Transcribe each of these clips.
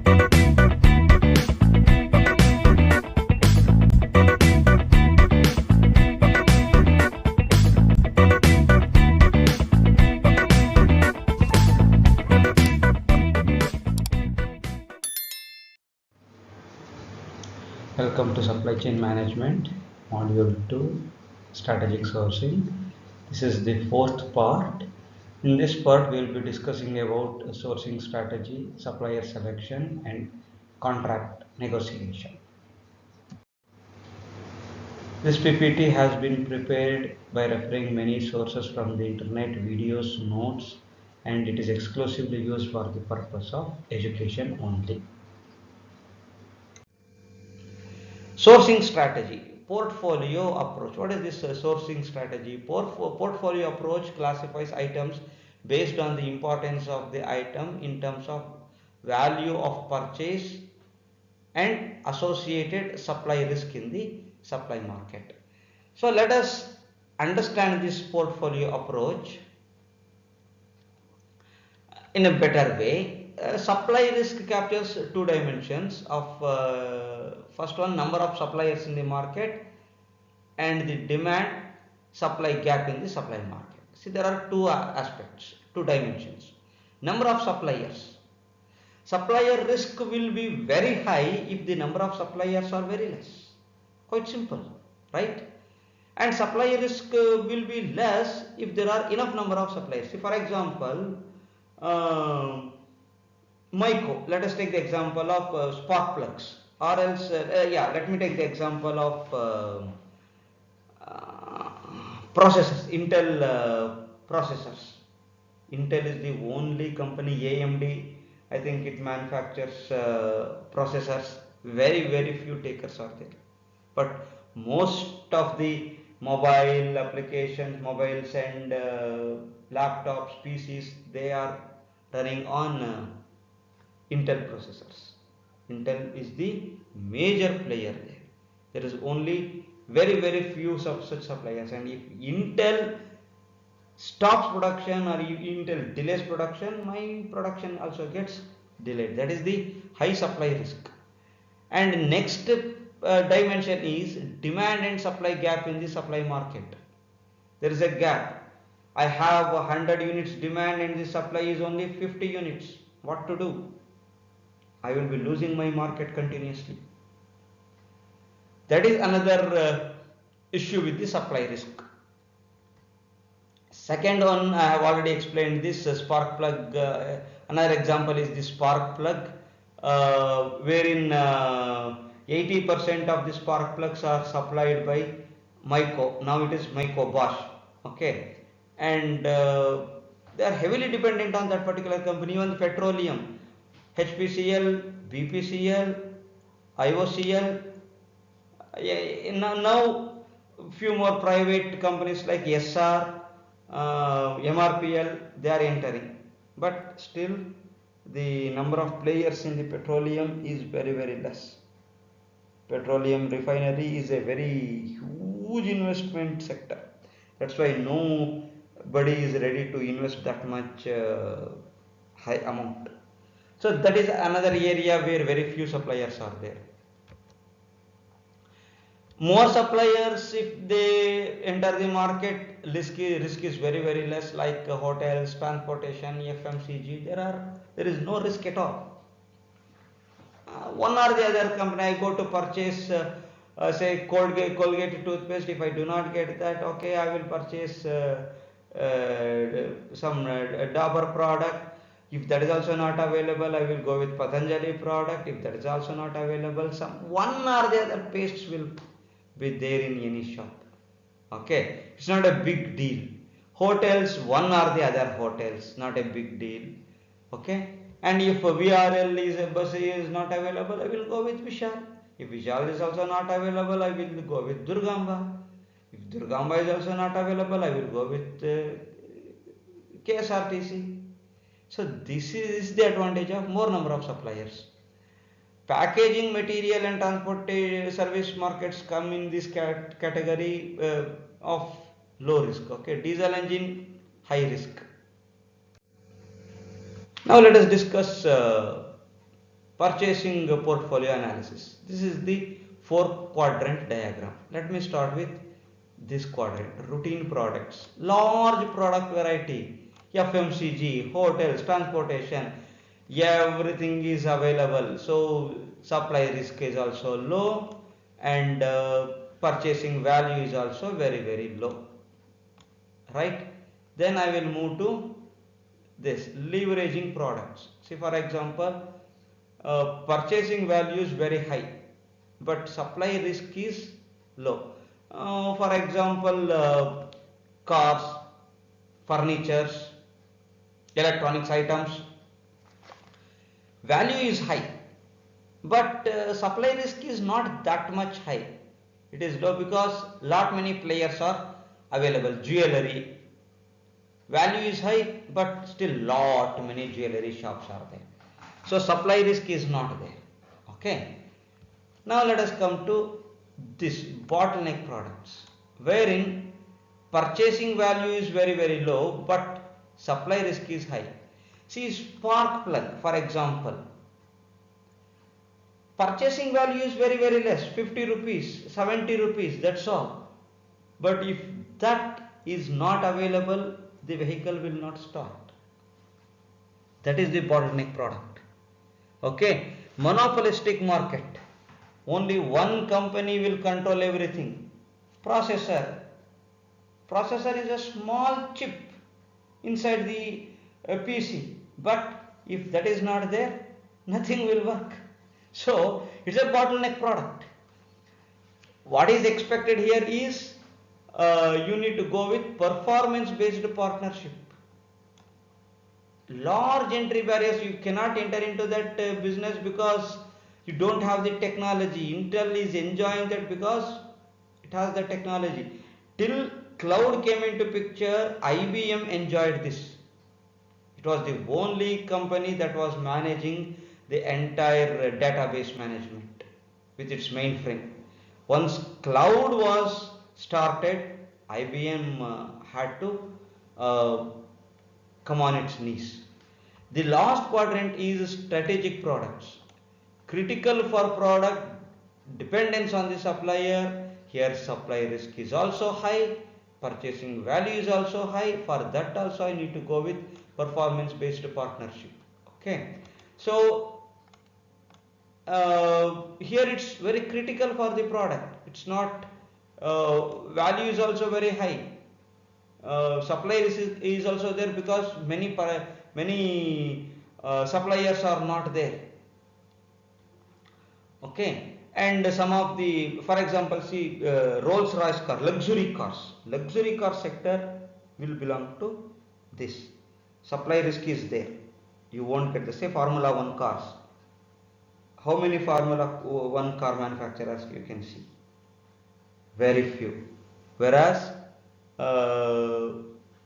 Welcome to Supply Chain Management, Module 2, Strategic Sourcing. This is the fourth part. In this part, we will be discussing about sourcing strategy, supplier selection, and contract negotiation. This PPT has been prepared by referring many sources from the internet, videos, notes, and it is exclusively used for the purpose of education only. Sourcing strategy, portfolio approach. What is this sourcing strategy? Portfolio approach classifies items based on the importance of the item in terms of value of purchase and associated supply risk in the supply market. So let us understand this portfolio approach in a better way. Supply risk captures two dimensions of first one, number of suppliers in the market, and the demand supply gap in the supply market. See, there are two aspects, two dimensions. Number of suppliers. Supplier risk will be very high if the number of suppliers are very less. Quite simple, right? And supplier risk will be less if there are enough number of suppliers. See, for example, Myco, let us take the example of spark plugs, or else, let me take the example of processors, Intel processors. Intel is the only company, AMD, I think it manufactures processors. Very few takers are there. But most of the mobile applications, mobiles and laptops, PCs, they are running on Intel processors. Intel is the major player there. There is only very few such suppliers, and if Intel stops production or if Intel delays production, my production also gets delayed. That is the high supply risk. And next dimension is demand and supply gap in the supply market. There is a gap. I have 100 units demand and the supply is only 50 units. What to do? I will be losing my market continuously. That is another issue with the supply risk. Second one, I have already explained this spark plug. Another example is the spark plug, wherein 80% of the spark plugs are supplied by Myco. Now it is Myco Bosch. Okay, and they are heavily dependent on that particular company. Even petroleum, HPCL, BPCL, IOCL. Now few more private companies like SR, MRPL, they are entering, but still the number of players in the petroleum is very less. Petroleum refinery is a very huge investment sector. That's why nobody is ready to invest that much high amount. So that is another area where very few suppliers are there. More suppliers, if they enter the market, risk is very less, like hotels, transportation, FMCG. There is no risk at all. One or the other company, I go to purchase say Colgate toothpaste. If I do not get that, okay, I will purchase some Dabur product. If that is also not available, I will go with Patanjali product. If that is also not available, one or the other pastes will be there in any shop. Okay, it's not a big deal. Hotels, one or the other hotels, not a big deal. Okay, and if VRL is a bus is not available, I will go with Vishal. If Vishal is also not available, I will go with Durgamba. If Durgamba is also not available, I will go with KSRTC. So this is the advantage of more number of suppliers. Packaging material and transport service markets come in this category of low risk. Okay, diesel engine, high risk. Now let us discuss Purchasing portfolio analysis. This is the 4 quadrant diagram. Let me start with this quadrant. Routine products, large product variety, FMCG, hotels, transportation, everything is available. So supply risk is also low, and purchasing value is also very low, right? Then I will move to this leveraging products. See, for example, purchasing value is very high, but supply risk is low. For example, cars, furnitures, electronics items, value is high, but supply risk is not that much high. It is low because lot many players are available. Jewelry, value is high, but still lot many jewelry shops are there. So supply risk is not there. Okay. Now let us come to this bottleneck products, wherein purchasing value is very low, but supply risk is high. See, spark plug, for example, purchasing value is very less, 50 rupees, 70 rupees, that's all. But if that is not available, the vehicle will not start. That is the bottleneck product. Okay, monopolistic market, only one company will control everything. Processor is a small chip inside the PC, but if that is not there, nothing will work. So it's a bottleneck product. What is expected here is you need to go with performance based partnership. Large entry barriers, you cannot enter into that business because you don't have the technology. Intel is enjoying that because it has the technology. Till cloud came into picture, IBM enjoyed this. It was the only company that was managing the entire database management with its mainframe. Once cloud was started, IBM had to come on its knees. The last quadrant is strategic products. Critical for product, dependence on the supplier. Here supply risk is also high, purchasing value is also high. For that also I need to go with performance based partnership. Okay, so here it's very critical for the product. It's not value is also very high. Supply is also there because many suppliers are not there. Okay, and some of the, for example, see Rolls-Royce car, luxury car sector will belong to this. Supply risk is there. You won't get the, say, Formula 1 cars. How many Formula 1 car manufacturers you can see? Very few. Whereas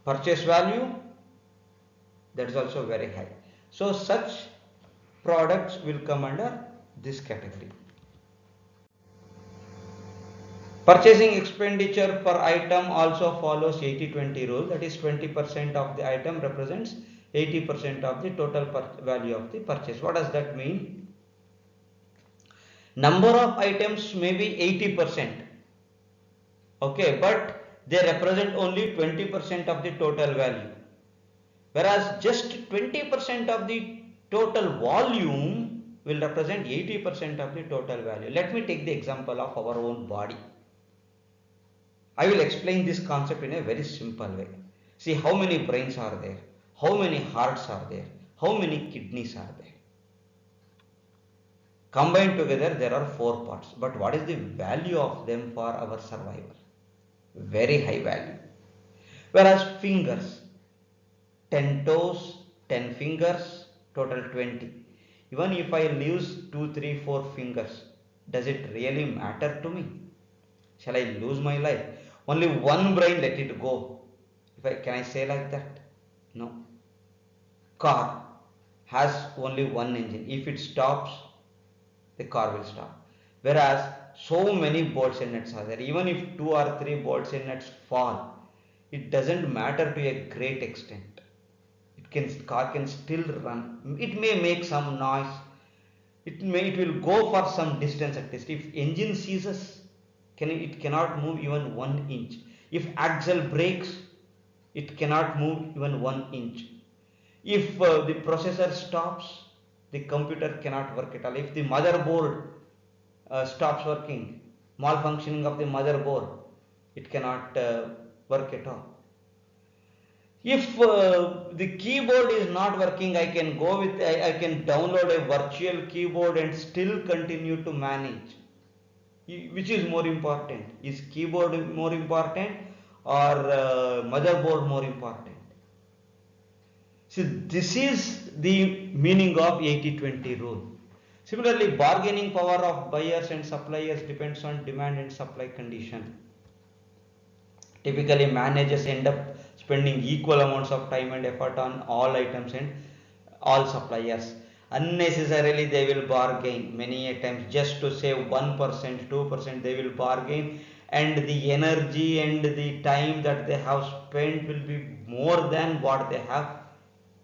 purchase value, that is also very high. So such products will come under this category. Purchasing expenditure per item also follows 80-20 rule, that is 20% of the item represents 80% of the total value of the purchase. What does that mean? Number of items may be 80%, okay, but they represent only 20% of the total value, whereas just 20% of the total volume will represent 80% of the total value. Let me take the example of our own body. I will explain this concept in a very simple way. See, how many brains are there, how many hearts are there, how many kidneys are there. Combined together there are 4 parts, but what is the value of them for our survival? Very high value. Whereas fingers, 10 toes, 10 fingers, total 20. Even if I lose 2, 3, 4 fingers, does it really matter to me? Shall I lose my life? Only one brain, let it go. Can I say like that? No. Car has only one engine. If it stops, the car will stop. Whereas so many bolts and nuts are there. Even if 2 or 3 bolts and nuts fall, it doesn't matter to a great extent. Car can still run. It may make some noise, it will go for some distance at least. If engine seizes, it cannot move even 1 inch. If axle breaks, it cannot move even 1 inch. If the processor stops, the computer cannot work at all. If the motherboard stops working, malfunctioning of the motherboard, it cannot work at all. If the keyboard is not working, I can go with I can download a virtual keyboard and still continue to manage. Which is more important? Is keyboard more important or motherboard more important? See, this is the meaning of 80-20 rule. Similarly, bargaining power of buyers and suppliers depends on demand and supply condition. Typically, managers end up spending equal amounts of time and effort on all items and all suppliers. Unnecessarily, they will bargain many a times just to save 1%, 2%. They will bargain, and the energy and the time that they have spent will be more than what they have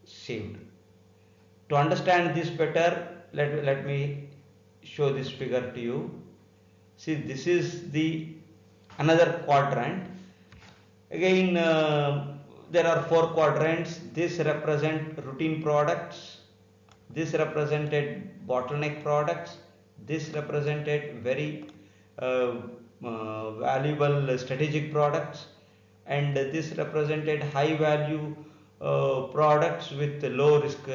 saved. To understand this better, let me show this figure to you. See, this is the another quadrant. Again, there are 4 quadrants. This represent routine products, this represented bottleneck products, this represented very valuable strategic products, and this represented high value products with low risk,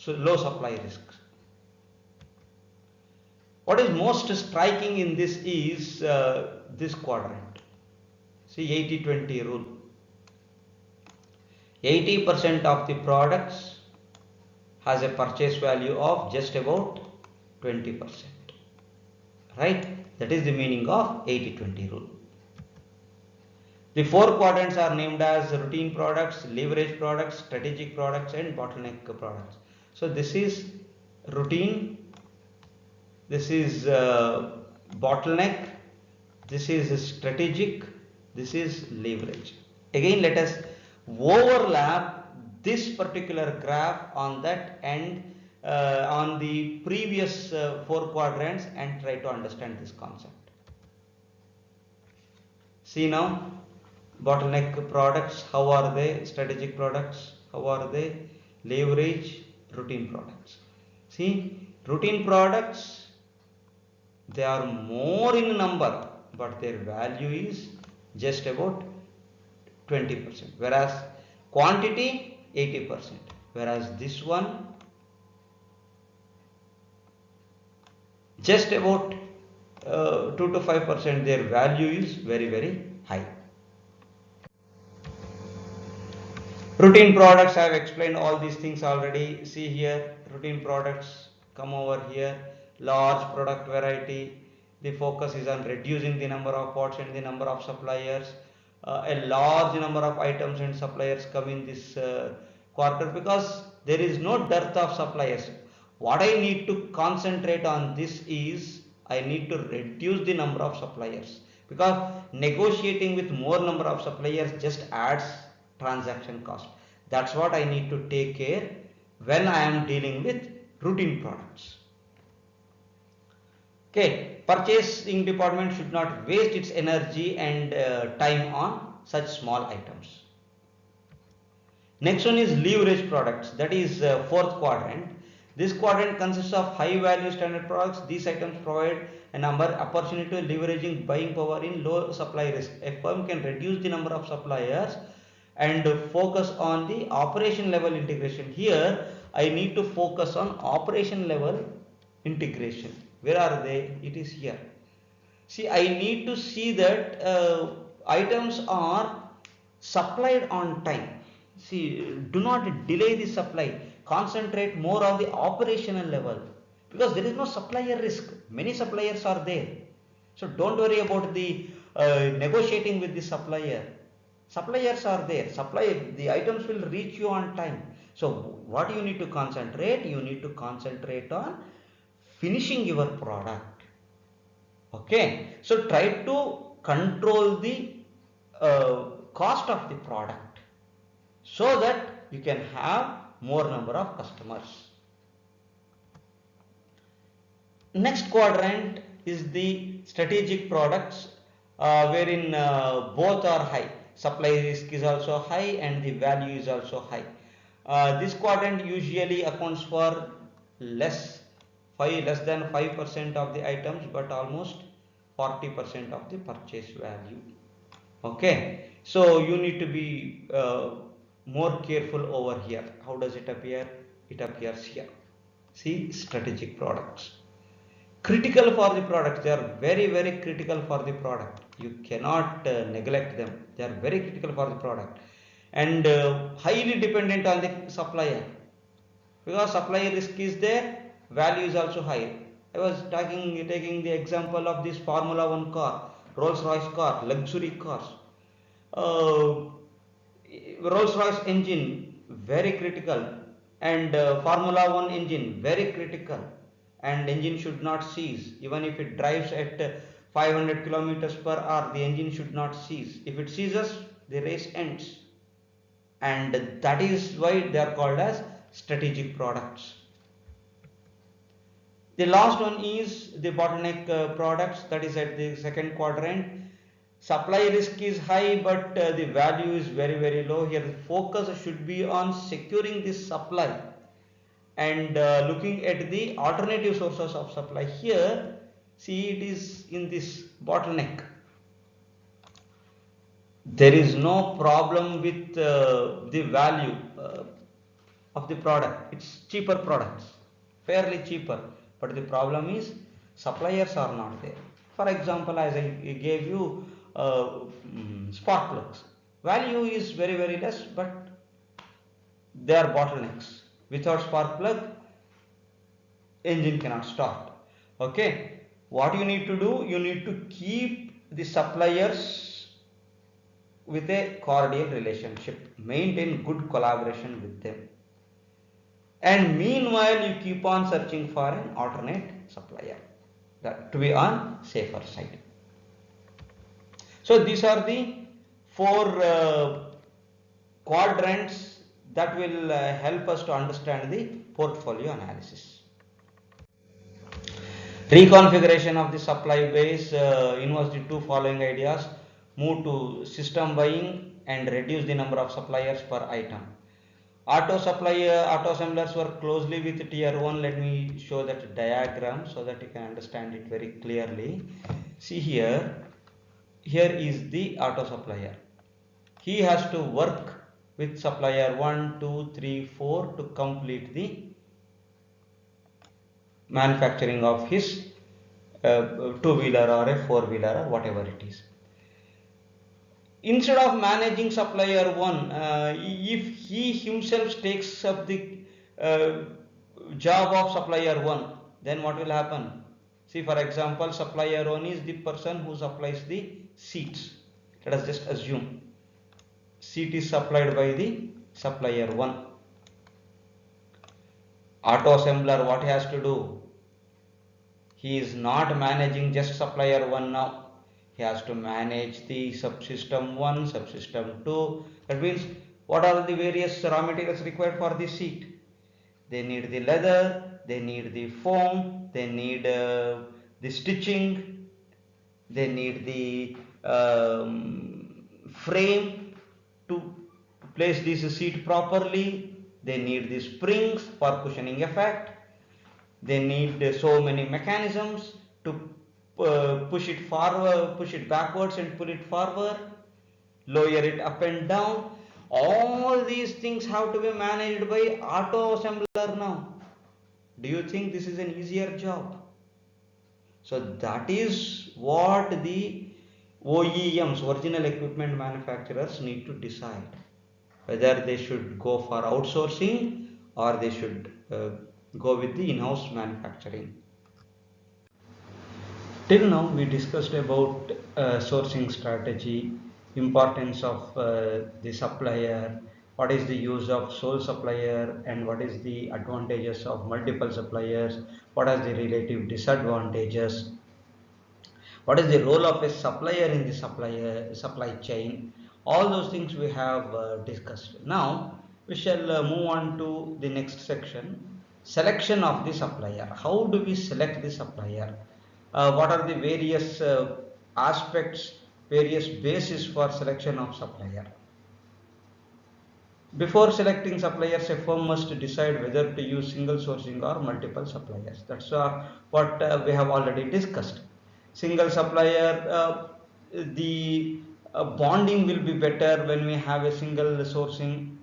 low supply risks. What is most striking in this is this quadrant. See, 80-20 rule. 80% of the products has a purchase value of just about 20%. Right? That is the meaning of 80-20 rule. The 4 quadrants are named as routine products, leverage products, strategic products, and bottleneck products. So this is routine, this is bottleneck, this is strategic, this is leverage. Again, let us overlap this particular graph on that and on the previous 4 quadrants and try to understand this concept. See now, bottleneck products, how are they? Strategic products, how are they? Leverage, routine products. See, routine products, they are more in number, but their value is just about 20%, whereas quantity 80%, whereas this one just about 2 to 5%, their value is very high. Routine products, I have explained all these things already. See here, routine products, come over here, large product variety. The focus is on reducing the number of pots and the number of suppliers. A large number of items and suppliers come in this quarter because there is no dearth of suppliers. What I need to concentrate on this is I need to reduce the number of suppliers, because negotiating with more number of suppliers just adds transaction cost. That's what I need to take care when I am dealing with routine products. Okay, purchasing department should not waste its energy and time on such small items. Next one is leverage products, that is 4th quadrant. This quadrant consists of high value standard products. These items provide a number opportunity to leveraging buying power in low supply risk. A firm can reduce the number of suppliers and focus on the operation level integration. Here I need to focus on operation level integration. Where are they? It is here. See, I need to see that items are supplied on time. See, do not delay the supply. Concentrate more on the operational level, because there is no supplier risk. Many suppliers are there. So don't worry about the negotiating with the supplier. Suppliers are there. The items will reach you on time. So what you need to concentrate? You need to concentrate on finishing your product. Okay. So try to control the cost of the product so that you can have more number of customers. Next quadrant is the strategic products, wherein both are high. Supply risk is also high and the value is also high. This quadrant usually accounts for less than 5% of the items, but almost 40% of the purchase value. Okay, so you need to be more careful over here. How does it appear? It appears here. See, strategic products, critical for the product. They are very critical for the product. You cannot neglect them. They are very critical for the product, and highly dependent on the supplier, because supply risk is there, value is also high. I was taking the example of this Formula 1 car, Rolls-Royce car, luxury cars. uh, Rolls-Royce engine very critical, and Formula 1 engine very critical, and engine should not cease. Even if it drives at 500 kilometers per hour, the engine should not cease. If it ceases, the race ends, and that is why they are called as strategic products. The last one is the bottleneck products, that is at the second quadrant. Supply risk is high, but the value is very low. Here the focus should be on securing this supply and looking at the alternative sources of supply. Here, see, it is in this bottleneck. There is no problem with the value of the product. It's cheaper products, fairly cheaper, but the problem is suppliers are not there. For example, as I gave you spark plugs, value is very less, but they are bottlenecks. Without spark plug, engine cannot start. Okay, what you need to do, you need to keep the suppliers with a cordial relationship, maintain good collaboration with them, and meanwhile you keep on searching for an alternate supplier, that to be on safer side. So these are the four quadrants that will help us to understand the portfolio analysis. Reconfiguration of the supply base involves the two following ideas: move to system buying and reduce the number of suppliers per item. Auto assemblers work closely with tier 1. Let me show that diagram so that you can understand it very clearly. See here is the auto supplier. He has to work with supplier 1, 2, 3, 4 to complete the manufacturing of his two-wheeler or a four-wheeler or whatever it is. Instead of managing supplier 1, if he himself takes up the job of supplier 1, then what will happen? See, for example, supplier 1 is the person who supplies the seats. Let us just assume seat is supplied by the supplier 1. Auto assembler, what he has to do? He is not managing just supplier 1 now. He has to manage the subsystem 1, subsystem 2. That means, what are the various raw materials required for the seat? They need the leather, they need the foam, they need the stitching, they need the frame to place this seat properly, they need the springs for cushioning effect, they need so many mechanisms to push it forward, push it backwards and pull it forward, lower it up and down. All these things have to be managed by auto assembler now. Do you think this is an easier job? So that is what the OEMs, original equipment manufacturers, need to decide, whether they should go for outsourcing or they should go with the in-house manufacturing. Till now we discussed about sourcing strategy, importance of the supplier, what is the use of sole supplier, and what is the advantages of multiple suppliers, what are the relative disadvantages, what is the role of a supplier in the supply chain. All those things we have discussed. Now we shall move on to the next section. selection of the supplier. How do we select the supplier? What are the various aspects, various basis for selection of supplier? Before selecting suppliers, a firm must decide whether to use single sourcing or multiple suppliers. That's what we have already discussed. Single supplier, the bonding will be better when we have a single sourcing,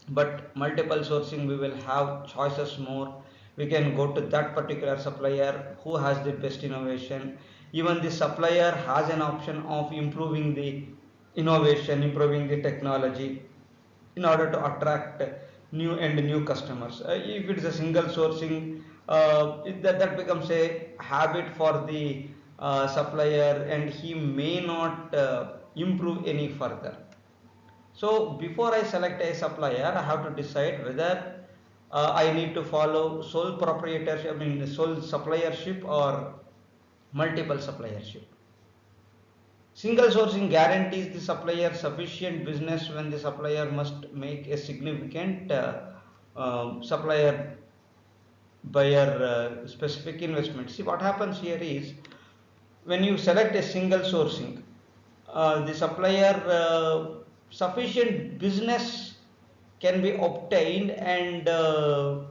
but multiple sourcing we will have choices more. We can go to that particular supplier who has the best innovation. Even the supplier has an option of improving the innovation, improving the technology in order to attract new customers. If it is a single sourcing, that becomes a habit for the supplier, and he may not improve any further. So before I select a supplier, I have to decide whether I need to follow sole proprietorship, I mean sole suppliership, or multiple suppliership. Single sourcing guarantees the supplier sufficient business when the supplier must make a significant supplier buyer specific investment. See, what happens here is, when you select a single sourcing, the supplier sufficient business can be obtained, and the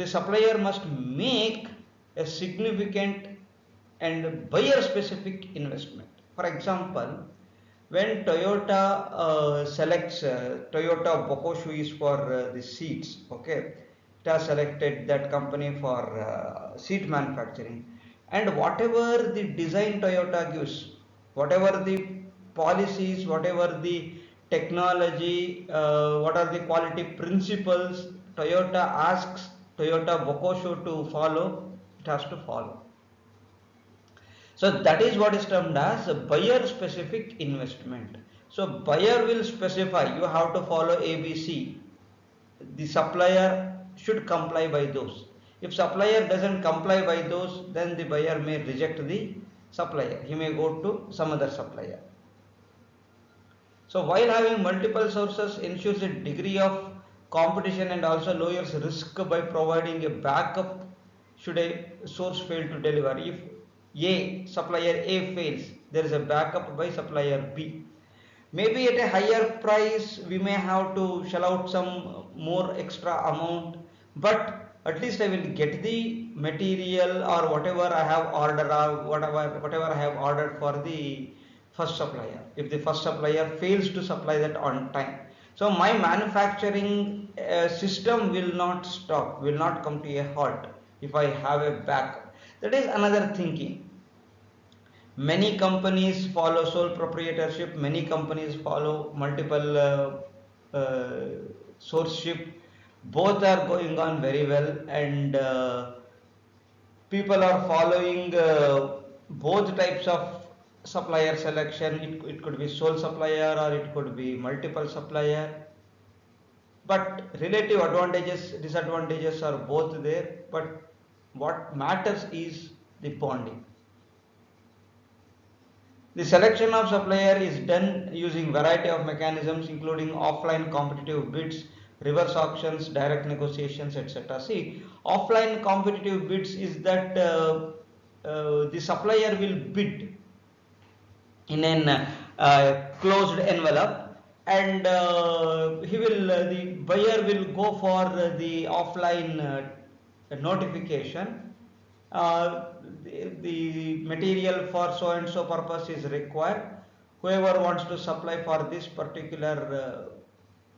supplier must make a significant and buyer specific investment. For example, when Toyota selects Toyota Bokoshu is for the seats, okay, it has selected that company for seat manufacturing, and whatever the design Toyota gives, whatever the policies, whatever the technology, what are the quality principles Toyota asks Toyota Bokosho to follow, it has to follow. So that is what is termed as a buyer specific investment. So buyer will specify, you have to follow ABC. The supplier should comply by those. If supplier doesn't comply by those, then the buyer may reject the supplier. He may go to some other supplier. So while having multiple sources ensures a degree of competition and also lowers risk by providing a backup should a source fail to deliver. If supplier A fails, there is a backup by supplier B. Maybe at a higher price we may have to shell out some more extra amount, but at least I will get the material or whatever I have ordered, or whatever I have ordered for the first supplier. If the first supplier fails to supply that on time, so my manufacturing system will not stop, will not come to a halt if I have a backup. That is another thinking. Many companies follow sole proprietorship, many companies follow multiple sourceship. Both are going on very well, and people are following both types of supplier selection. It could be sole supplier or it could be multiple supplier, but relative advantages, disadvantages are both there, but what matters is the bonding. The selection of supplier is done using variety of mechanisms including offline competitive bids, reverse auctions, direct negotiations, etc. See, offline competitive bids is that the supplier will bid in an closed envelope, and the buyer will go for the offline notification. The material for so and so purpose is required. Whoever wants to supply for this particular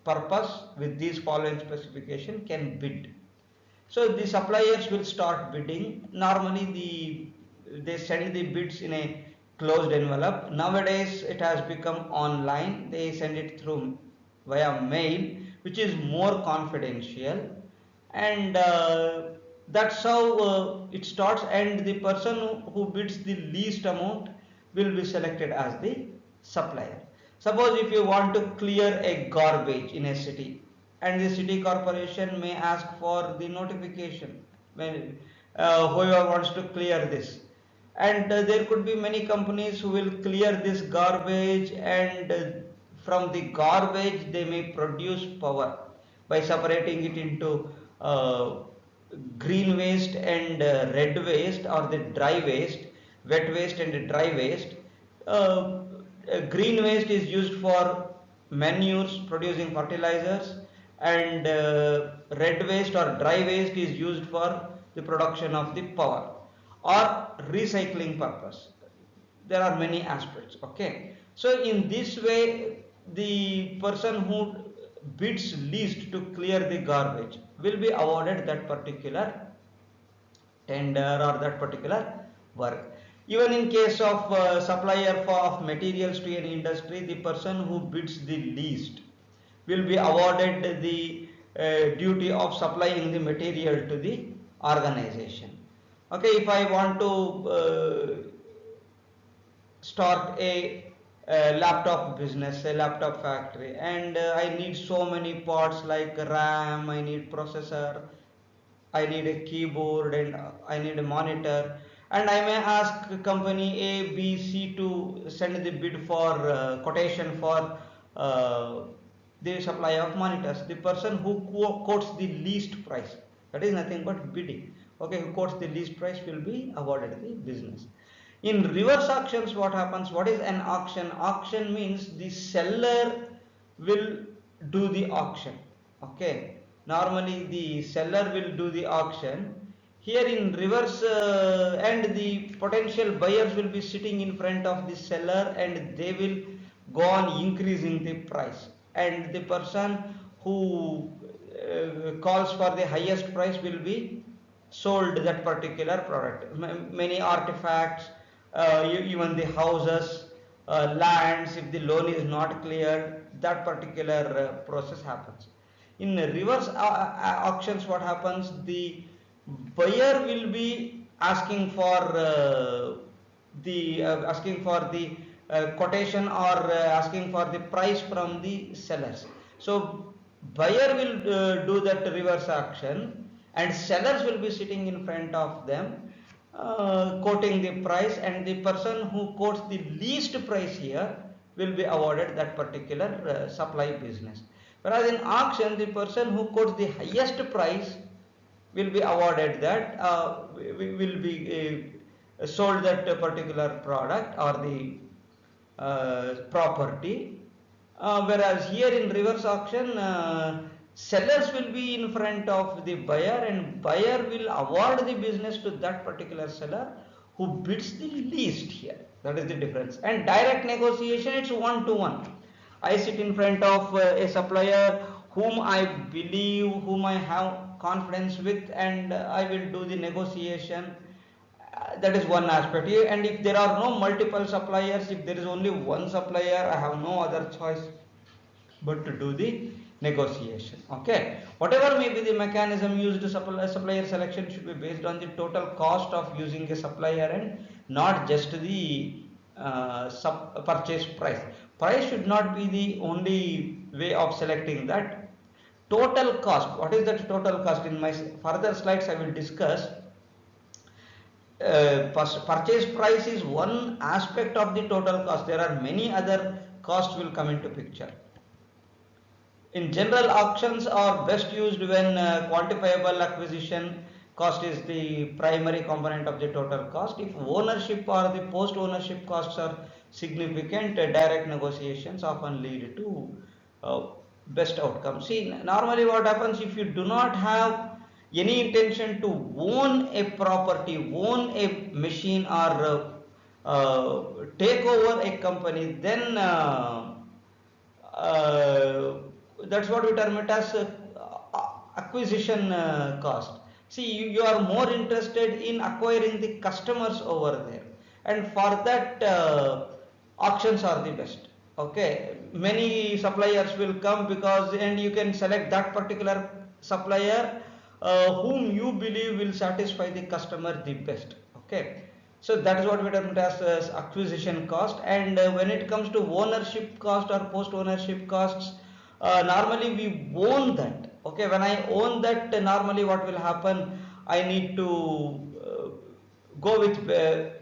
purpose with these following specification can bid. So the suppliers will start bidding. Normally they send the bids in a closed envelope. Nowadays it has become online. They send it through via mail, which is more confidential, and that's how it starts, and the person who bids the least amount will be selected as the supplier. Suppose if you want to clear a garbage in a city, and the city corporation may ask for the notification when whoever wants to clear this, and there could be many companies who will clear this garbage, and from the garbage they may produce power by separating it into uh, green waste and red waste, or the dry waste, wet waste and dry waste. uh, Green waste is used for manures producing fertilizers, and red waste or dry waste is used for the production of the power or recycling purpose. There are many aspects. Okay, so in this way, the person who bids least to clear the garbage will be awarded that particular tender or that particular work. Even in case of supplier of materials to an industry, the person who bids the least will be awarded the duty of supplying the material to the organization. Okay, if I want to start a laptop business, a laptop factory, and I need so many parts like RAM, I need processor, I need a keyboard, and I need a monitor, and I may ask company A, B, C to send the bid for quotation for uh, the supply of monitors. The person who quotes the least price, that is nothing but bidding. Okay, who quotes the least price will be awarded the business. In reverse auctions, what happens? What is an auction? Auction means the seller will do the auction. Okay, normally the seller will do the auction. Here in reverse, and the potential buyers will be sitting in front of the seller, and they will go on increasing the price, and the person who calls for the highest price will be sold that particular product. Many artifacts, even the houses, lands, if the loan is not cleared, that particular process happens. In reverse auctions, what happens? The buyer will be asking for the quotation, or asking for the price from the sellers. So buyer will do that reverse auction, and sellers will be sitting in front of them, quoting the price, and the person who quotes the least price here will be awarded that particular supply business. Whereas in auction, the person who quotes the highest price will be awarded that, will be sold that particular product or the property. Whereas here in reverse auction, sellers will be in front of the buyer, and buyer will award the business to that particular seller who bids the least here. That is the difference. And direct negotiation, it's one to one. I sit in front of a supplier whom I believe, whom I have confidence with, and I will do the negotiation. That is one aspect here. And if there are no multiple suppliers, if there is only one supplier, I have no other choice but to do the negotiation. Okay, whatever may be the mechanism used, supplier selection should be based on the total cost of using a supplier, and not just the purchase price. Price should not be the only way of selecting that. Total cost, what is that total cost? In my further slides I will discuss. Purchase price is one aspect of the total cost. There are many other costs will come into picture. In general, auctions are best used when quantifiable acquisition cost is the primary component of the total cost. If ownership or the post ownership costs are significant, direct negotiations often lead to best outcome. See, normally what happens, if you do not have any intention to own a property, own a machine, or take over a company, then that's what we term it as acquisition cost. See, you are more interested in acquiring the customers over there, and for that, auctions are the best. Okay, many suppliers will come, because and you can select that particular supplier whom you believe will satisfy the customer the best. Okay, so that is what we term it as acquisition cost. And when it comes to ownership cost or post ownership costs, normally we own that. Okay, when I own that, normally what will happen, I need to go with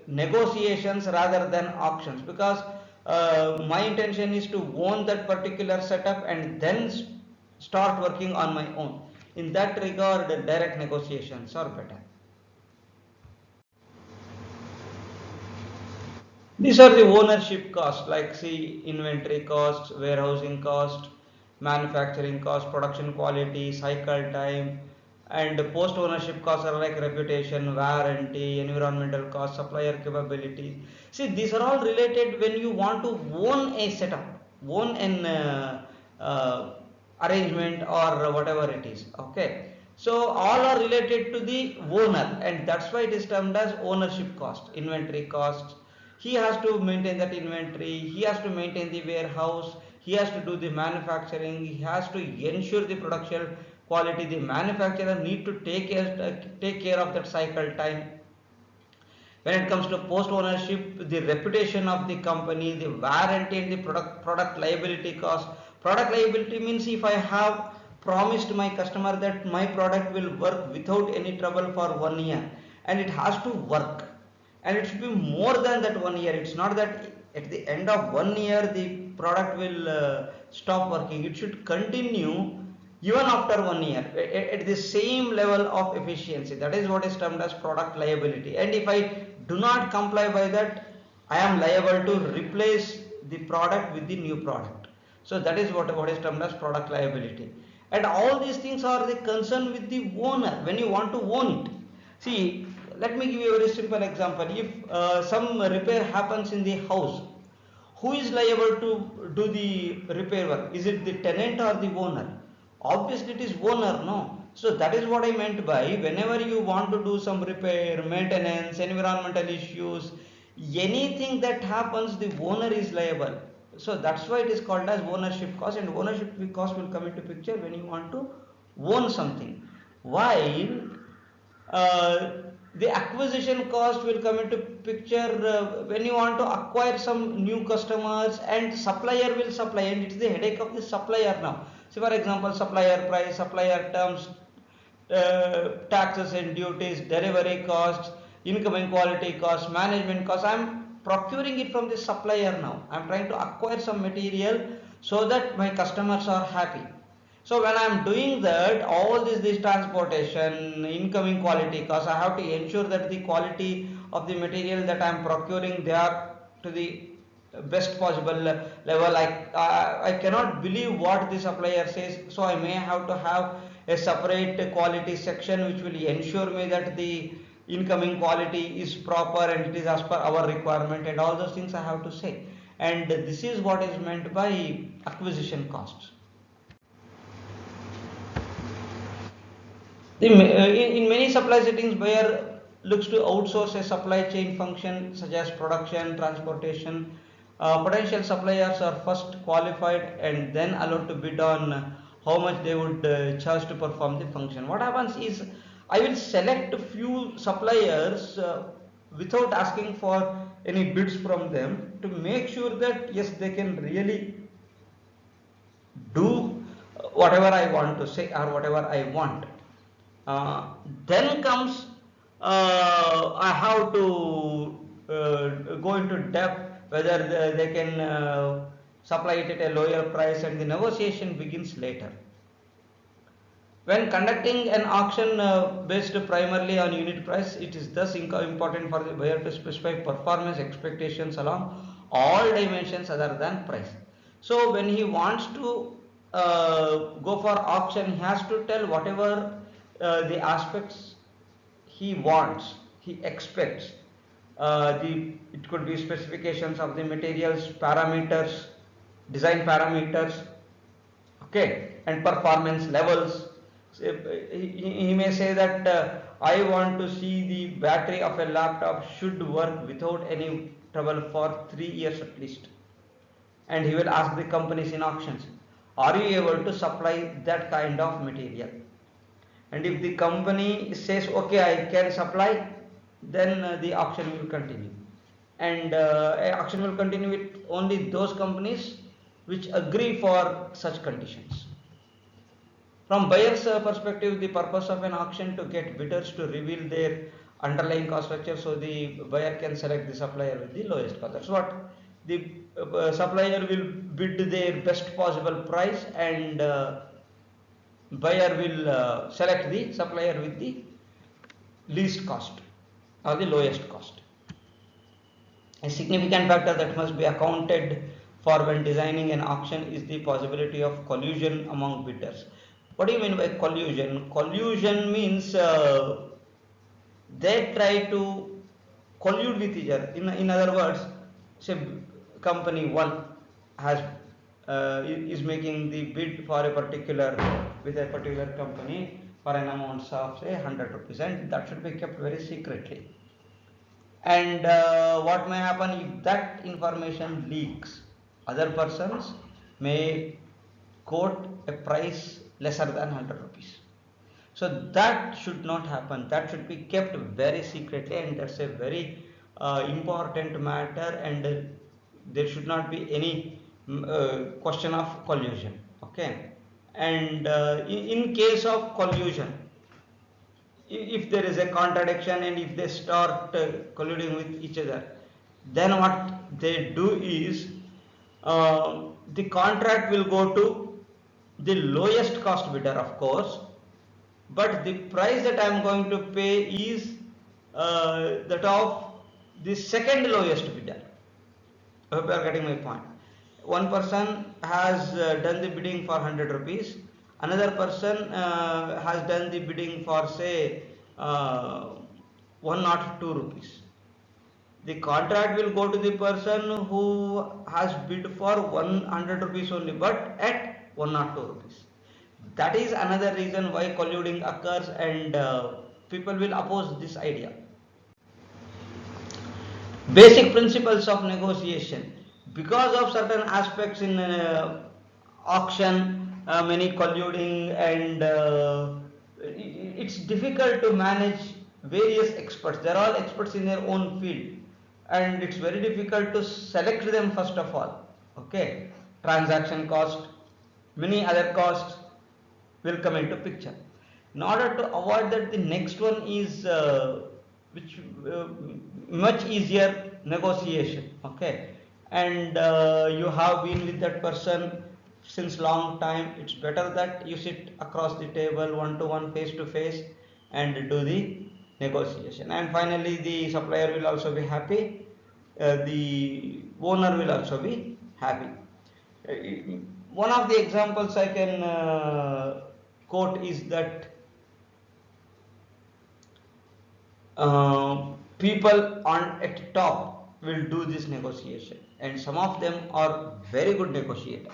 negotiations rather than auctions, because my intention is to own that particular setup and then start working on my own. In that regard, direct negotiations are better. These are the ownership costs, like see inventory costs, warehousing cost, manufacturing cost, production quality, cycle time, and post ownership costs are like reputation, warranty, environmental cost, supplier capability. See, these are all related when you want to own a setup, own an arrangement or whatever it is. Okay, so all are related to the owner, and that's why it is termed as ownership cost, inventory costs. He has to maintain that inventory, he has to maintain the warehouse, he has to do the manufacturing, he has to ensure the production quality, the manufacturer need to take care of that cycle time. When it comes to post ownership, the reputation of the company, the warranty and the product liability cost. Product liability means if I have promised my customer that my product will work without any trouble for 1 year, and it has to work, and it should be more than that 1 year. It's not that at the end of 1 year the product will stop working. It should continue even after 1 year at the same level of efficiency. That is what is termed as product liability. And if I do not comply by that, I am liable to replace the product with the new product. So that is what is termed as product liability. And all these things are the concern with the owner when you want to own it. See, let me give you a very simple example. If some repair happens in the house, who is liable to do the repair work? Is it the tenant or the owner? Obviously it is owner, no? So that is what I meant by whenever you want to do some repair, maintenance, environmental issues, anything that happens, the owner is liable. So that's why it is called as ownership cost, and ownership cost will come into picture when you want to own something. While uh, the acquisition cost will come into picture when you want to acquire some new customers, and supplier will supply, and it's the headache of the supplier now. So for example, supplier price, supplier terms, taxes and duties, delivery costs, incoming quality costs, management costs. I'm procuring it from the supplier now. I'm trying to acquire some material so that my customers are happy. So when I'm doing that, all this transportation, incoming quality costs, I have to ensure that the quality of the material that I'm procuring, they are to the best possible level. I cannot believe what the supplier says, so I may have to have a separate quality section which will ensure me that the incoming quality is proper and it is as per our requirement, and all those things I have to say. And this is what is meant by acquisition costs. In many supply settings, buyer looks to outsource a supply chain function such as production, transportation. Potential suppliers are first qualified and then allowed to bid on how much they would charge to perform the function. What happens is I will select a few suppliers without asking for any bids from them to make sure that yes, they can really do whatever I want to say or whatever I want. Uh, then comes I have to go into depth whether they can supply it at a lower price, and the negotiation begins later. When conducting an auction based primarily on unit price, it is thus important for the buyer to specify performance expectations along all dimensions other than price. So when he wants to go for auction, he has to tell whatever the aspects he wants, he expects. It could be specifications of the materials, parameters, design parameters, okay, and performance levels. So, he may say that I want to see the battery of a laptop should work without any trouble for 3 years at least, and he will ask the companies in auctions, are you able to supply that kind of material? And if the company says okay, I can supply, then the auction will continue, and auction will continue with only those companies which agree for such conditions. From buyer's perspective, the purpose of an auction to get bidders to reveal their underlying cost structure, so the buyer can select the supplier with the lowest cost. That's what the supplier will bid their best possible price, and buyer will select the supplier with the least cost or the lowest cost. A significant factor that must be accounted for when designing an auction is the possibility of collusion among bidders. What do you mean by collusion? Collusion means they try to collude with each other. In other words, say company 1 has is making the bid for a particular with a particular company for an amount of say 100 rupees, and that should be kept very secretly. And what may happen if that information leaks? Other persons may quote a price lesser than 100 rupees. So that should not happen. That should be kept very secretly, and that's a very important matter, and there should not be any question of collusion. Okay, and in case of collusion, if there is a contradiction and if they start colluding with each other, then what they do is the contract will go to the lowest cost bidder, of course, but the price that I am going to pay is that of the second lowest bidder. I hope you are getting my point. One person has done the bidding for 100 rupees, another person has done the bidding for say 102 rupees. The contract will go to the person who has bid for 100 rupees only, but at 102 rupees. That is another reason why colluding occurs, and people will oppose this idea. Basic principles of negotiation. Because of certain aspects in auction, many colluding, and it's difficult to manage various experts. They're all experts in their own field, and it's very difficult to select them first of all. Okay, transaction cost, many other costs will come into picture. In order to avoid that, the next one is which much easier, negotiation. Okay, and you have been with that person since long time. It's better that you sit across the table, one to one, face to face, and do the negotiation. And finally the supplier will also be happy, the owner will also be happy. One of the examples I can quote is that people on at top will do this negotiation, and some of them are very good negotiators.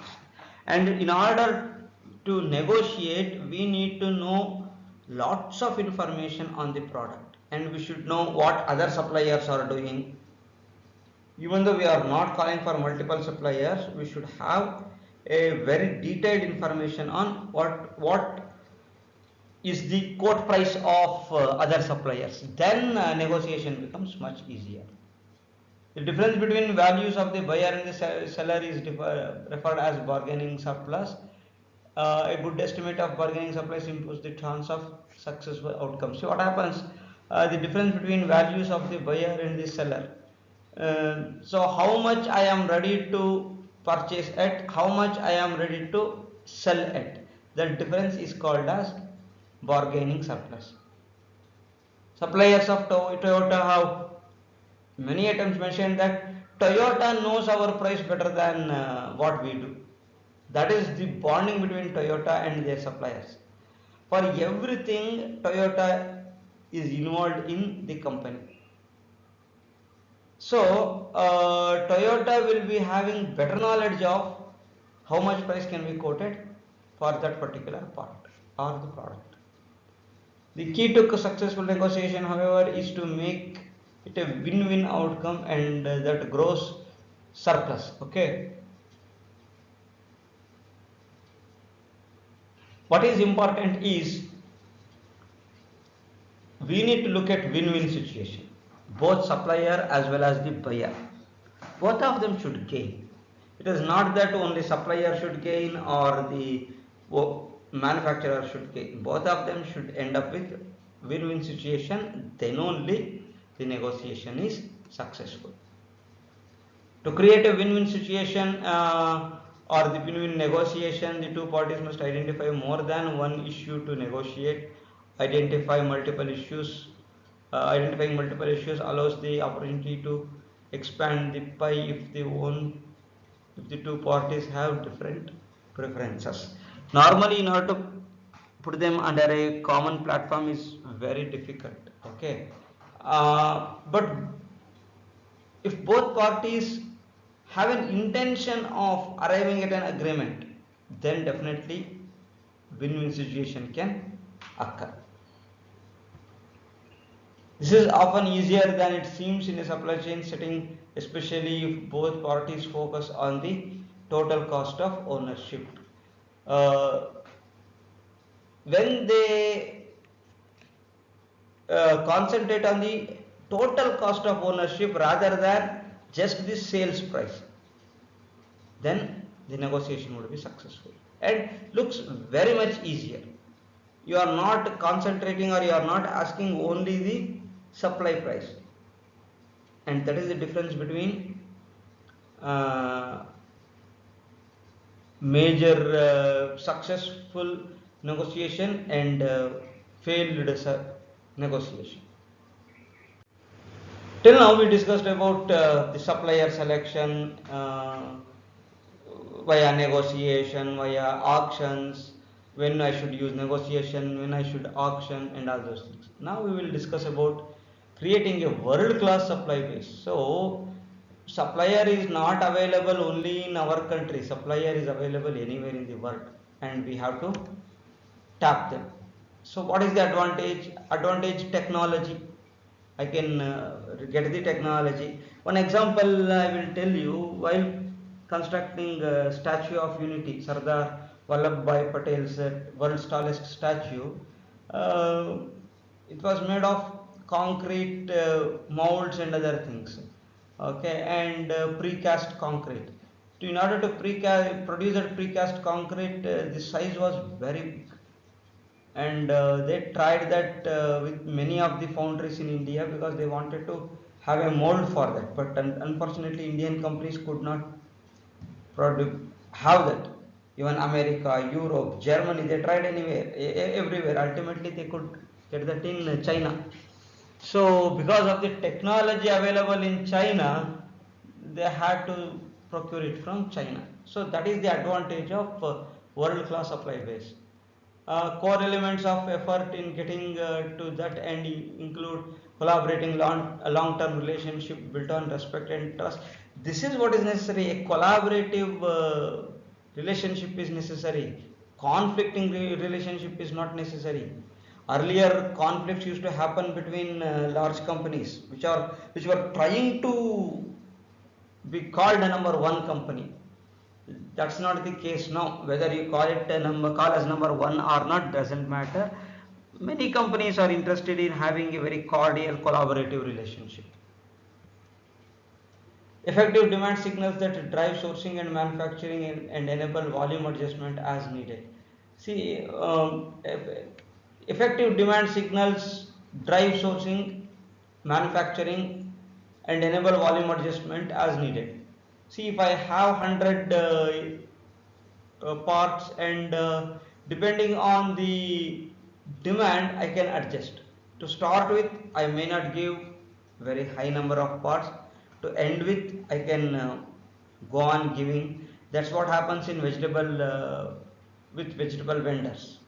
And in order to negotiate, we need to know lots of information on the product, and we should know what other suppliers are doing. Even though we are not calling for multiple suppliers, we should have a very detailed information on what is the quote price of other suppliers. Then negotiation becomes much easier. The difference between values of the buyer and the seller is referred as bargaining surplus. A good estimate of bargaining surplus improves the chance of successful outcomes. So what happens? The difference between values of the buyer and the seller. So how much I am ready to purchase at, how much I am ready to sell at. That difference is called as bargaining surplus. Suppliers of Toyota have many attempts mentioned that Toyota knows our price better than what we do. That is the bonding between Toyota and their suppliers. For everything, Toyota is involved in the company. So Toyota will be having better knowledge of how much price can be quoted for that particular part or the product. The key to successful negotiation, however, is to make it a win-win outcome, and that gross surplus. Okay, what is important is we need to look at win-win situation. Both supplier as well as the buyer, both of them should gain. It is not that only supplier should gain or the manufacturer should gain. Both of them should end up with win-win situation, then only the negotiation is successful. To create a win-win situation, or the between negotiation, the two parties must identify more than one issue to negotiate. Identifying multiple issues allows the opportunity to expand the pie if the two parties have different preferences. Normally, in order to put them under a common platform is very difficult. Okay, but if both parties have an intention of arriving at an agreement, then definitely win-win situation can occur. This is often easier than it seems in a supply chain setting, especially if both parties focus on the total cost of ownership. Uh, when they concentrate on the total cost of ownership rather than just the sales price, then the negotiation would be successful and looks very much easier. You are not concentrating or you are not asking only the supply price, and that is the difference between uh, major successful negotiation and failed negotiation. Till now we discussed about the supplier selection via negotiation, via auctions, when I should use negotiation, when I should auction, and all those things. Now we will discuss about creating a world-class supply base. So supplier is not available only in our country. Supplier is available anywhere in the world, and we have to tap them. So what is the advantage? Advantage technology. I can get the technology. One example I will tell you, while constructing Statue of Unity, Sardar Vallabhbhai Patel's world's tallest statue, uh, it was made of concrete molds and other things. Okay, and precast concrete. In order to produce that precast concrete, the size was very big, and they tried that with many of the foundries in India because they wanted to have a mold for that, but unfortunately Indian companies could not have that. Even America, Europe, Germany, they tried anywhere, everywhere. Ultimately, they could get that in China. So, because of the technology available in China, they had to procure it from China. So, that is the advantage of world-class supply base. Core elements of effort in getting to that end include collaborating a long-term relationship built on respect and trust. This is what is necessary. A collaborative relationship is necessary. Conflicting relationship is not necessary. Earlier, conflicts used to happen between large companies which were trying to be called a number one company. That's not the case now. Whether you call as number one or not doesn't matter. Many companies are interested in having a very cordial collaborative relationship. Effective demand signals that drive sourcing and manufacturing and enable volume adjustment as needed. See, effective demand signals drive sourcing, manufacturing, and enable volume adjustment as needed. See, if I have 100 parts, and depending on the demand I can adjust. To start with, I may not give very high number of parts. To end with, I can go on giving. That's what happens in with vegetable vendors.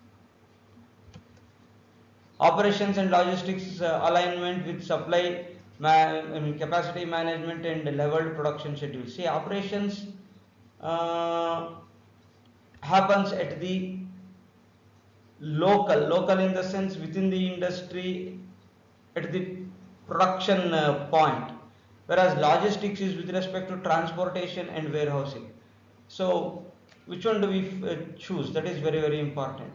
Operations and logistics alignment with supply capacity management and leveled production schedule. See, operations uh, happens at the local in the sense within the industry, at the production point, whereas logistics is with respect to transportation and warehousing. So which one do we choose? That is very important.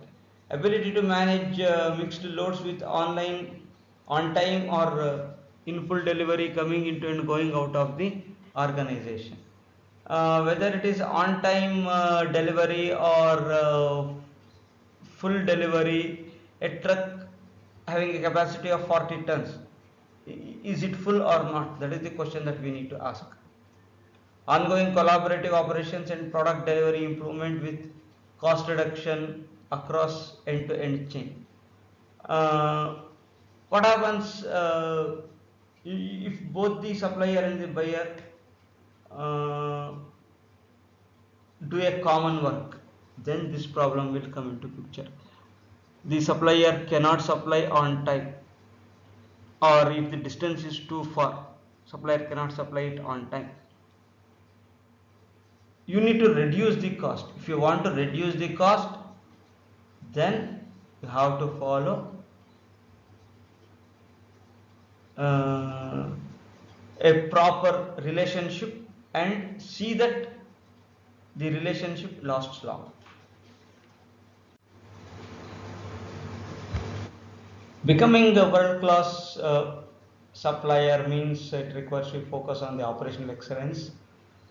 Ability to manage mixed loads with online, on time, or in full delivery coming into and going out of the organization. Whether it is on time delivery or full delivery, a truck having a capacity of 40 tons, is it full or not? That is the question that we need to ask. ongoing collaborative operations and product delivery improvement with cost reduction across end-to-end chain. What happens if both the supplier and the buyer uh, do a common work? Then this problem will come into picture. The supplier cannot supply on time, or if the distance is too far, supplier cannot supply it on time. You need to reduce the cost. If you want to reduce the cost, then you have to follow a proper relationship and see that the relationship lasts long. Becoming a world-class supplier means it requires we focus on the operational excellence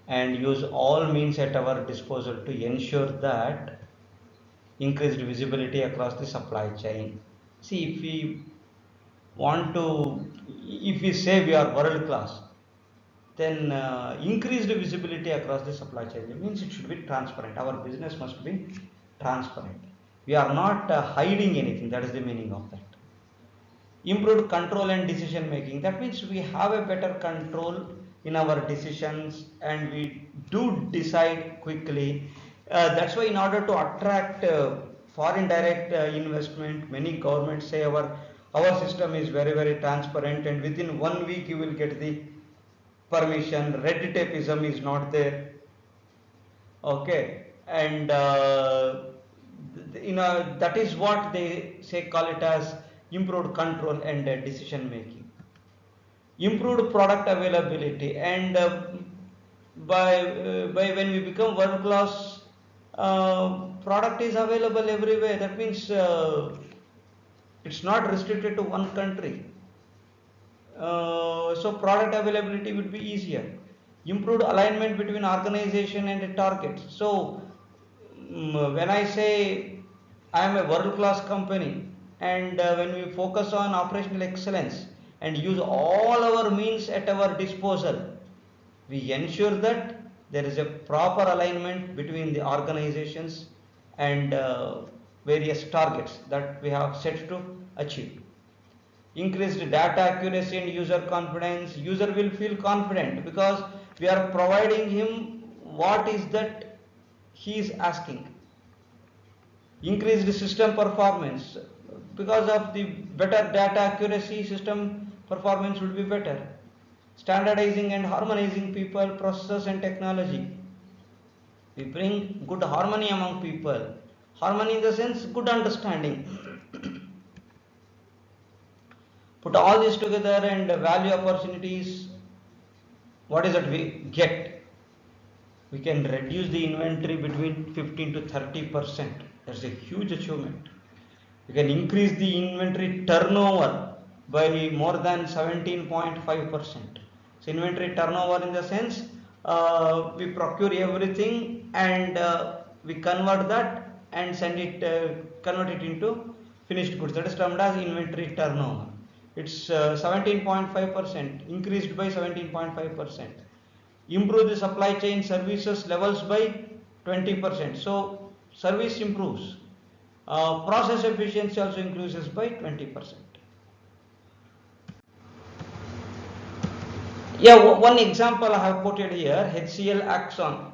and use all means at our disposal to ensure that increased visibility across the supply chain. See, if we say we are world class, then increased visibility across the supply chain. It means it should be transparent. Our business must be transparent. We are not hiding anything. That is the meaning of that. Improved control and decision making. That means we have a better control in our decisions and we do decide quickly. That's why in order to attract foreign direct investment, many governments say our system is very transparent and within 1 week you will get the permission. Red tapeism is not there. Okay, and that is what they say, call it as improved control and decision making. Improved product availability, and by when we become world class, product is available everywhere. That means it's not restricted to one country. So product availability would be easier. Improved alignment between organization and targets. So when I say I am a world class company, and when we focus on operational excellence and use all our means at our disposal, we ensure that there is a proper alignment between the organizations and various targets that we have set to achieve. Increased data accuracy and user confidence. User will feel confident because we are providing him what is that he is asking. Increased system performance. Because of the better data accuracy, system performance will be better. Standardizing and harmonizing people, processes and technology. We bring good harmony among people. Harmony in the sense good understanding. Put all this together and value opportunities. What is that we get? We can reduce the inventory between 15 to 30%. That's a huge achievement. We can increase the inventory turnover by more than 17.5%. So inventory turnover in the sense we procure everything and we convert that and convert it into finished goods. That is termed as inventory turnover. It's 17.5%, increased by 17.5%. Improve the supply chain services levels by 20%. So service improves. Process efficiency also increases by 20%. Yeah, one example I have quoted here, HCL Axon.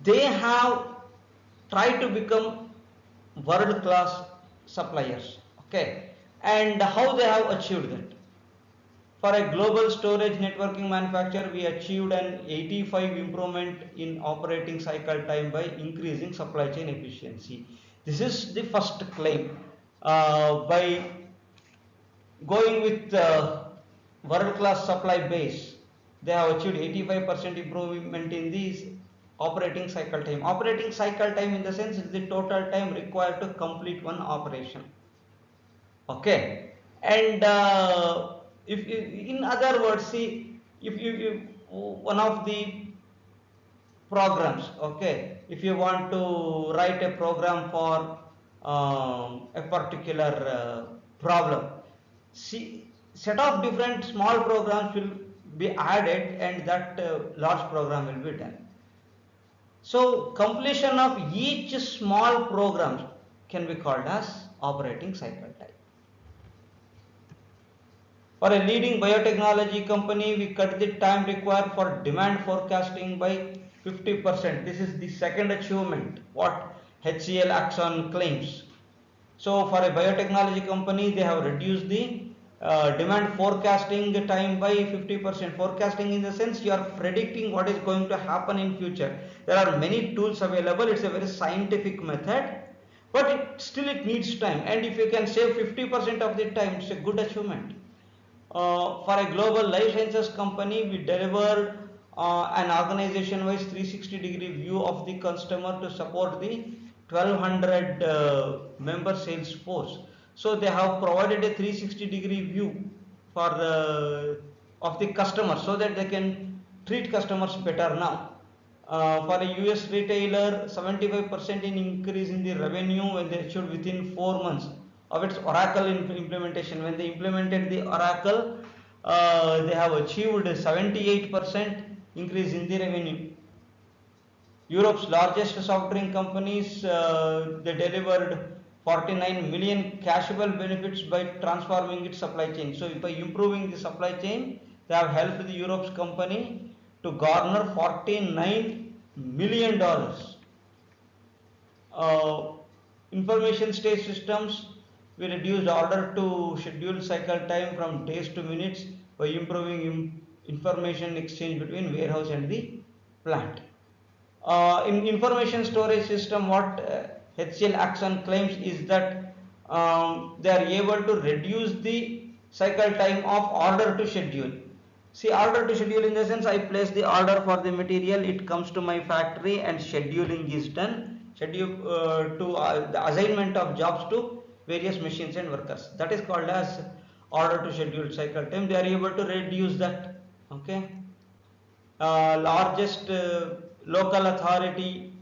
They have tried to become world-class suppliers. Okay, and how they have achieved that? For a global storage networking manufacturer, we achieved an 85 improvement in operating cycle time by increasing supply chain efficiency. This is the first claim. By going with world-class supply base, they have achieved 85% improvement in the operating cycle time. Operating cycle time in the sense is the total time required to complete one operation. Okay, and if in other words, see, if one of the programs, okay, if you want to write a program for a particular problem, see, set of different small programs be added, and that large program will be done. So completion of each small program can be called as operating cycle time. For a leading biotechnology company, we cut the time required for demand forecasting by 50%. This is the second achievement what HCL Axon claims. So for a biotechnology company, they have reduced the demand forecasting time by 50%. Forecasting in the sense you are predicting what is going to happen in future. There are many tools available. It's a very scientific method, but still it needs time. And if you can save 50% of the time, it's a good achievement. For a global life sciences company, we delivered an organization-wise 360-degree view of the customer to support the 1200 member sales force. So they have provided a 360-degree view for of the customer so that they can treat customers better now. For a US retailer, 75% in increase in the revenue when they achieved within 4 months of its Oracle implementation. When they implemented the Oracle, they have achieved 78% increase in the revenue. Europe's largest soft drink companies, they delivered 49 million cashable benefits by transforming its supply chain. So by improving the supply chain, they have helped the Europe's company to garner $49 million. Information stage systems, we reduced order to schedule cycle time from days to minutes by improving information exchange between warehouse and the plant. In information storage system, what HCL Axon claims is that they are able to reduce the cycle time of order to schedule. See, order to schedule in the sense I place the order for the material, it comes to my factory and scheduling is done. Schedule the assignment of jobs to various machines and workers. That is called as order to schedule cycle time. They are able to reduce that. Okay. Largest local authority,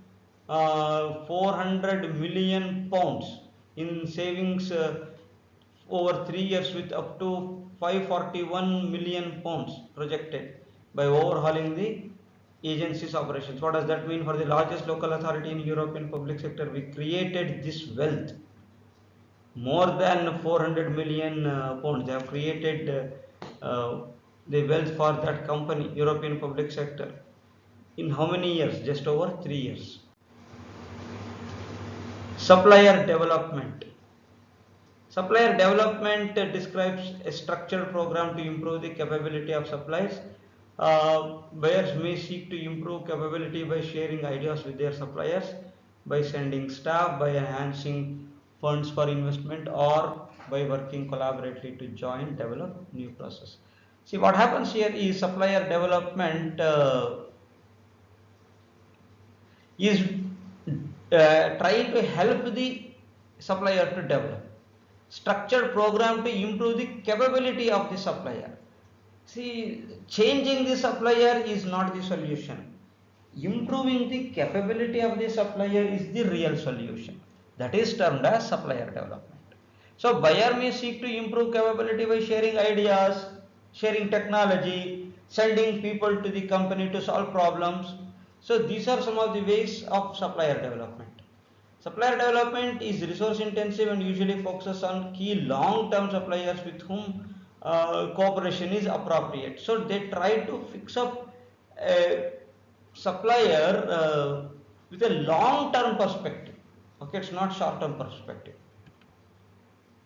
400 million pounds in savings over 3 years with up to 541 million pounds projected by overhauling the agency's operations. What does that mean? For the largest local authority in European public sector, we created this wealth, more than 400 million pounds. They have created the wealth for that company, European public sector, in how many years? Just over 3 years. Supplier development. Supplier development describes a structured program to improve the capability of suppliers. Buyers may seek to improve capability by sharing ideas with their suppliers, by sending staff, by enhancing funds for investment, or by working collaboratively to join develop new process. See, what happens here is supplier development is trying to help the supplier to develop. Structured program to improve the capability of the supplier. See, changing the supplier is not the solution. Improving the capability of the supplier is the real solution. That is termed as supplier development. So buyer may seek to improve capability by sharing ideas, sharing technology, sending people to the company to solve problems. So these are some of the ways of supplier development. Supplier development is resource intensive and usually focuses on key long-term suppliers with whom cooperation is appropriate. So they try to fix up a supplier with a long-term perspective. Okay, it's not short-term perspective.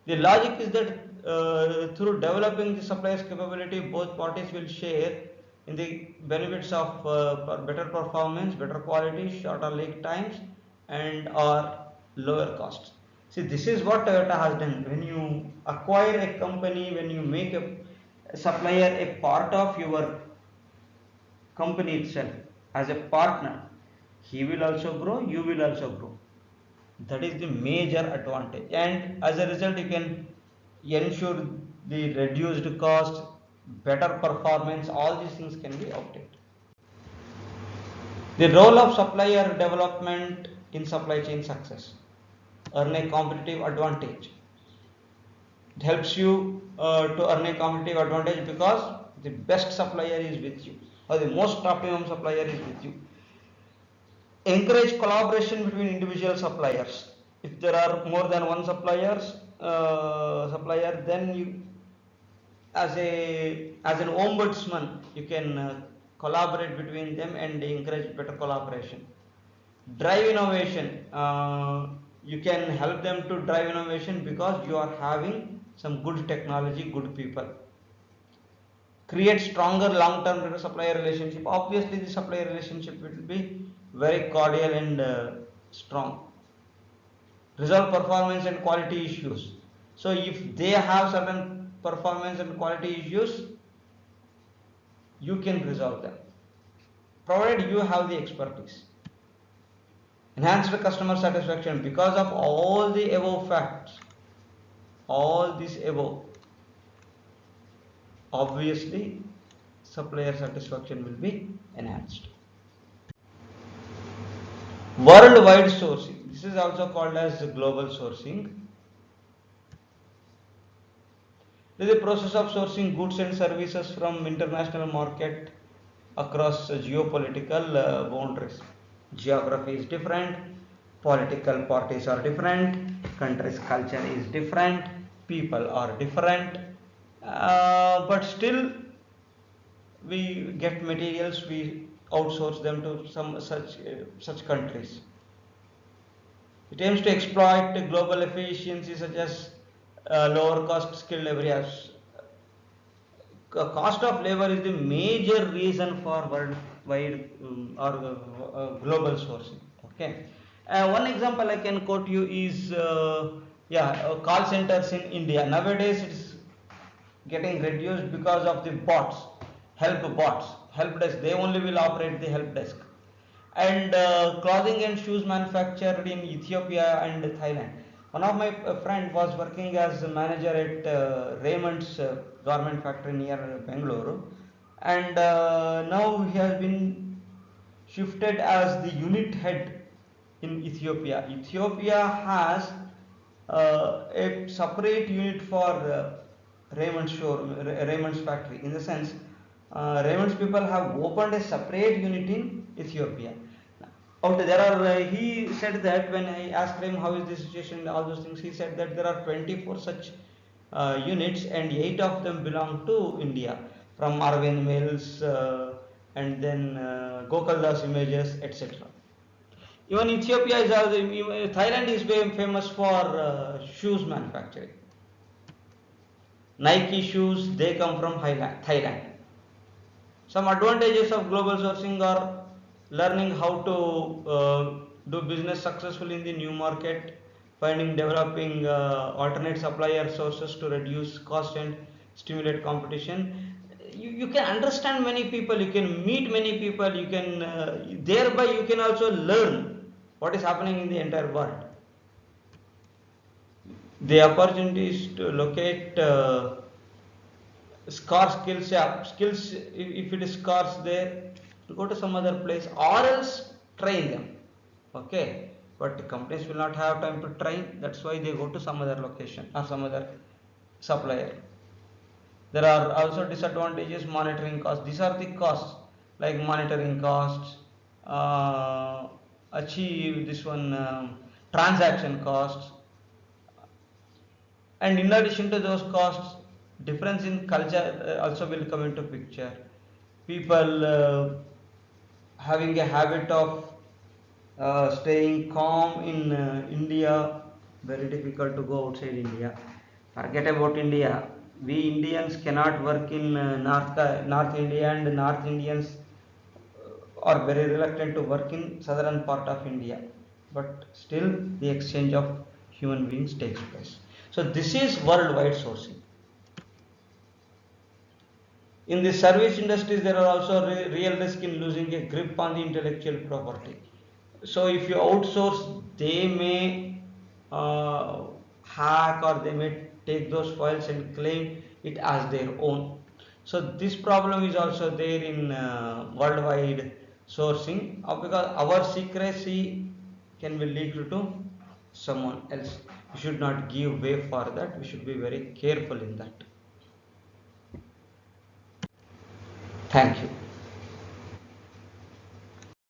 The logic is that through developing the supplier's capability, both parties will share in the benefits of better performance, better quality, shorter lead times, and or lower costs. See, this is what Toyota has done. When you acquire a company, when you make a supplier a part of your company itself as a partner, he will also grow, you will also grow. That is the major advantage, and as a result you can ensure the reduced cost, better performance. All these things can be obtained. The role of supplier development in supply chain success. Earn a competitive advantage. It helps you to earn a competitive advantage because The best supplier is with you, or the most optimum supplier is with you. Encourage collaboration between individual suppliers. If there are more than one supplier, then you, as an ombudsman, you can collaborate between them and encourage better collaboration. Drive innovation. You can help them to drive innovation because you are having some good technology, good people. Create stronger long-term supplier relationship. Obviously the supplier relationship will be very cordial and strong. Resolve performance and quality issues. So if they have certain performance and quality issues, you can resolve them, provided you have the expertise. Enhanced customer satisfaction. Because of all the above facts, all this above, obviously supplier satisfaction will be enhanced. Worldwide sourcing. This is also called as global sourcing. This is the process of sourcing goods and services from international market across geopolitical boundaries. Geography is different, political parties are different, country's culture is different, people are different, but still we get materials, we outsource them to some such countries. It aims to exploit global efficiency such as lower cost skilled areas. Cost of labor is the major reason for worldwide or global sourcing. Okay, one example I can quote you is call centers in India. Nowadays it's getting reduced because of the bots, help desk. They only will operate the help desk. And clothing and shoes manufactured in Ethiopia and Thailand. One of my friend was working as a manager at Raymond's garment factory near Bangalore, and now he has been shifted as the unit head in Ethiopia. Ethiopia has a separate unit for Raymond's showroom, Raymond's factory. In the sense, Raymond's people have opened a separate unit in Ethiopia. Out there are, he said that when I asked him how is the situation, all those things, he said that there are 24 such units and 8 of them belong to India, from Arvind Mills and then Gokul Das Images, etc. Even Ethiopia is also, Thailand is very famous for shoes manufacturing. Nike shoes, they come from Thailand. Some advantages of global sourcing are learning how to do business successfully in the new market, finding, developing alternate supplier sources to reduce cost and stimulate competition. You can understand many people, you can meet many people, you can thereby you can also learn what is happening in the entire world. The opportunities to locate scarce skills, skills, if it is scarce there, go to some other place or else train them. Okay, but companies will not have time to train, that's why they go to some other location or some other supplier. There are also disadvantages. Monitoring costs, these are the costs like monitoring costs, achieve this one, transaction costs, and in addition to those costs, difference in culture also will come into picture. People having a habit of staying calm in India, very difficult to go outside India. Forget about India. We Indians cannot work in North India, and North Indians are very reluctant to work in southern part of India. But still, the exchange of human beings takes place. So this is worldwide sourcing. In the service industries, there are also real risk in losing a grip on the intellectual property. So if you outsource, they may hack, or they may take those files and claim it as their own. So this problem is also there in worldwide sourcing, because our secrecy can be leaked to someone else. We should not give way for that. We should be very careful in that. Thank you.